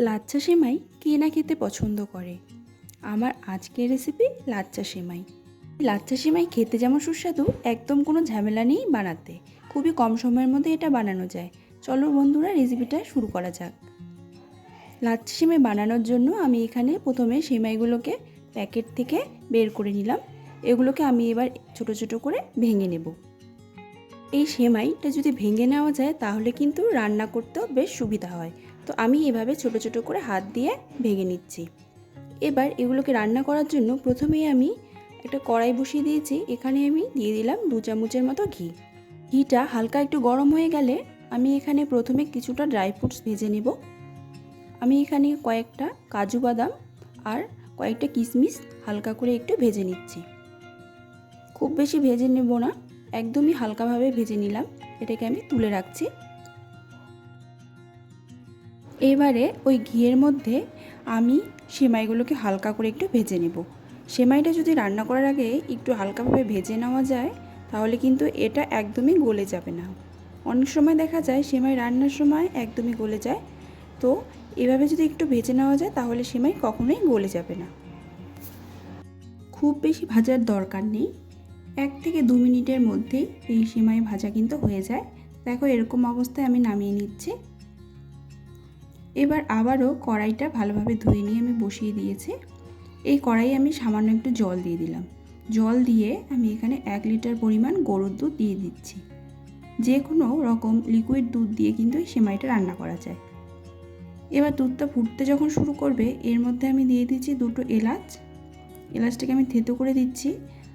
লাচ্ছা সেমাই কে না খেতে পছন্দ করে। আমার আজকের রেসিপি লাচ্ছা সেমাই। লাচ্ছা সেমাই খেতে যেমন সুস্বাদু, একদম কোনো ঝামেলা নেই বানাতে। খুবই কম সময়ের মধ্যে এটা বানানো যায়। চলো বন্ধুরা, রেসিপিটা শুরু করা যাক। লাচ্ছা সেমাই বানানোর জন্য আমি এখানে প্রথমে সেমাইগুলোকে প্যাকেট থেকে বের করে নিলাম। এগুলোকে আমি এবার ছোট ছোট করে ভেঙে নেব। এই সেমাইটা যদি ভেঙে নেওয়া যায় তাহলে কিন্তু রান্না করতেও বেশ সুবিধা হয়। তো আমি এভাবে ছোট ছোট করে হাত দিয়ে ভেঙে নিচ্ছি। এবার এগুলোকে রান্না করার জন্য প্রথমেই আমি একটা কড়াই বসিয়ে দিয়েছি। এখানে আমি দিয়ে দিলাম 2 চামচের মতো ঘি। ঘিটা হালকা একটু গরম হয়ে গেলে আমি এখানে প্রথমে কিছুটা ড্রাই ফ্রুটস ভেজে নেব। আমি এখানে কয়েকটা কাজু বাদাম আর কয়েকটা কিশমিশ হালকা করে একটু ভেজে নিচ্ছি। খুব বেশি ভেজে নেব না, একদমই হালকাভাবে ভেজে নিলাম। এটাকে আমি তুলে রাখছি। এবারে ওই ঘিয়ের মধ্যে আমি সেমাইগুলোকে হালকা করে একটু ভেজে নেব। সেমাইটা যদি রান্না করার আগে একটু হালকাভাবে ভেজে নেওয়া যায় তাহলে কিন্তু এটা একদমই গলে যাবে না। অনেক সময় দেখা যায় সেমাই রান্নার সময় একদমই গলে যায়। তো এভাবে যদি একটু ভেজে নেওয়া যায় তাহলে সেমাই কখনোই গলে যাবে না। খুব বেশি ভাজার দরকার নেই, 1 থেকে 2 মিনিটের মধ্যেই এই সেমাই ভাজা কিন্তু হয়ে যায়। দেখো, এরকম অবস্থায় আমি নামিয়ে নিচ্ছি। এবার আবারও কড়াইটা ভালোভাবে ধুয়ে নিয়ে আমি বসিয়ে দিয়েছি। এই কড়াইয়ে আমি সামান্য একটু জল দিয়ে দিলাম। জল দিয়ে আমি এখানে 1 লিটার পরিমাণ গরুর দুধ দিয়ে দিচ্ছি। যে কোনো রকম লিকুইড দুধ দিয়ে কিন্তু এই সেমাইটা রান্না করা যায়। এবার দুধটা ফুটতে যখন শুরু করবে এর মধ্যে আমি দিয়ে দিচ্ছি 2টো এলাচ। এলাচটাকে আমি থেতো করে দিচ্ছি।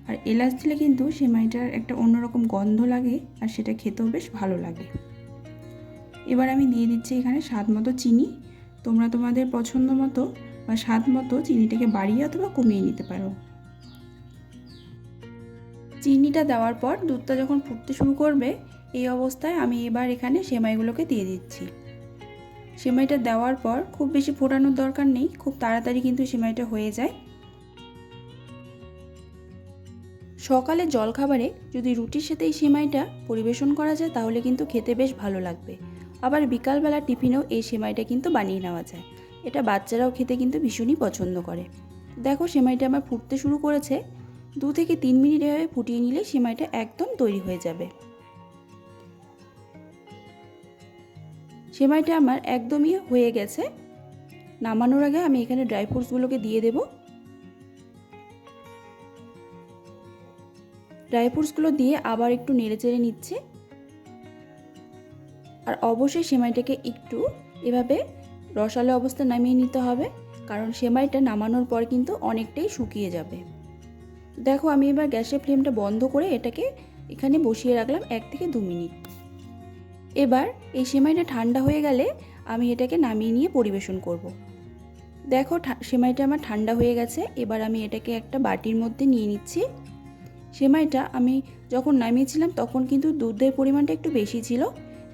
আর এলাচ দিলে কিন্তু সেমাইটার একটা অন্যরকম গন্ধ লাগে আর সেটা খেতেও বেশ ভালো লাগে। এবার আমি দিয়ে দিচ্ছি এখানে স্বাদ মতো চিনি। তোমরা তোমাদের পছন্দ মতো বা স্বাদ মতো চিনিটাকে বাড়িয়ে অথবা কমিয়ে নিতে পারো। চিনিটা দেওয়ার পর দুধটা যখন ফুটতে শুরু করবে এই অবস্থায় আমি এবার এখানে সেমাইগুলোকে দিয়ে দিচ্ছি। সেমাইটা দেওয়ার পর খুব বেশি ফোটানোর দরকার নেই, খুব তাড়াতাড়ি কিন্তু সেমাইটা হয়ে যায়। সকালে জলখাবারে যদি রুটির সাথে এই সেমাইটা পরিবেশন করা যায় তাহলে কিন্তু খেতে বেশ ভালো লাগবে। আবার বিকালবেলা টিফিনেও এই সেমাইটা কিন্তু বানিয়ে নেওয়া যায়। এটা বাচ্চারাও খেতে কিন্তু ভীষণই পছন্দ করে। দেখো, সেমাইটা আমার ফুটতে শুরু করেছে। 2 থেকে 3 মিনিট এভাবে ফুটিয়ে নিলে সেমাইটা একদম তৈরি হয়ে যাবে। সেমাইটা আমার একদমই হয়ে গেছে। নামানোর আগে আমি এখানে ড্রাই ফ্রুটসগুলোকে দিয়ে দেব। ড্রাই ফ্রুটসগুলো দিয়ে আবার একটু নেড়েচেড়ে নিচ্ছি। আর অবশ্যই সেমাইটাকে একটু এভাবে রসালো অবস্থা নামিয়ে নিতে হবে, কারণ সেমাইটা নামানোর পর কিন্তু অনেকটাই শুকিয়ে যাবে। দেখো, আমি এবার গ্যাসের ফ্লেমটা বন্ধ করে এটাকে এখানে বসিয়ে রাখলাম 1 থেকে 2 মিনিট। এবার এই সেমাইটা ঠান্ডা হয়ে গেলে আমি এটাকে নামিয়ে নিয়ে পরিবেশন করব। দেখো, সেমাইটা আমার ঠান্ডা হয়ে গেছে। এবার আমি এটাকে একটা বাটির মধ্যে নিয়ে নিচ্ছি। সেমাইটা আমি যখন নামিয়েছিলাম তখন কিন্তু দুধের পরিমাণটা একটু বেশি ছিল।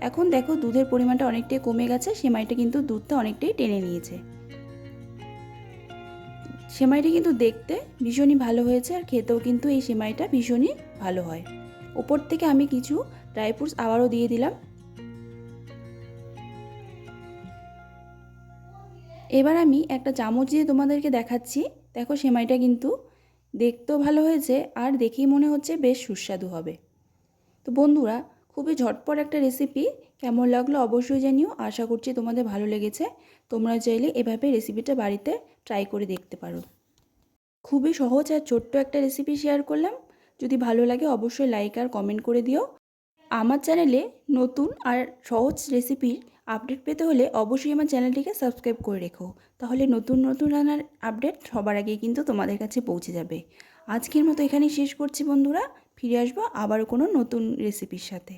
এখন দেখো, দুধের পরিমাণটা অনেকটাই কমে গেছে। সেমাইটা কিন্তু দুধটা অনেকটাই টেনে নিয়েছে। সেমাইটা কিন্তু দেখতে ভীষণই ভালো হয়েছে আর খেতেও কিন্তু এই সেমাইটা ভীষণই ভালো হয়। ওপর থেকে আমি কিছু ড্রাই ফ্রুটস আবারও দিয়ে দিলাম। এবার আমি একটা চামচ দিয়ে তোমাদেরকে দেখাচ্ছি। দেখো, সেমাইটা কিন্তু দেখতেও ভালো হয়েছে আর দেখেই মনে হচ্ছে বেশ সুস্বাদু হবে। তো বন্ধুরা, খুবই ঝটপট একটা রেসিপি। কেমন লাগলো অবশ্যই জানিও। আশা করছি তোমাদের ভালো লেগেছে। তোমরা চাইলে এভাবে রেসিপিটা বাড়িতে ট্রাই করে দেখতে পারো। খুবই সহজ আর ছোট্ট একটা রেসিপি শেয়ার করলাম। যদি ভালো লাগে অবশ্যই লাইক আর কমেন্ট করে দিও। আমার চ্যানেলে নতুন আর সহজ রেসিপির আপডেট পেতে হলে অবশ্যই আমার চ্যানেলটিকে সাবস্ক্রাইব করে রেখো। তাহলে নতুন নতুন রান্নার আপডেট সবার আগে কিন্তু তোমাদের কাছে পৌঁছে যাবে। আজকের মতো এখানেই শেষ করছি বন্ধুরা। ফিরে আসবো আবার কোনো নতুন রেসিপির সাথে।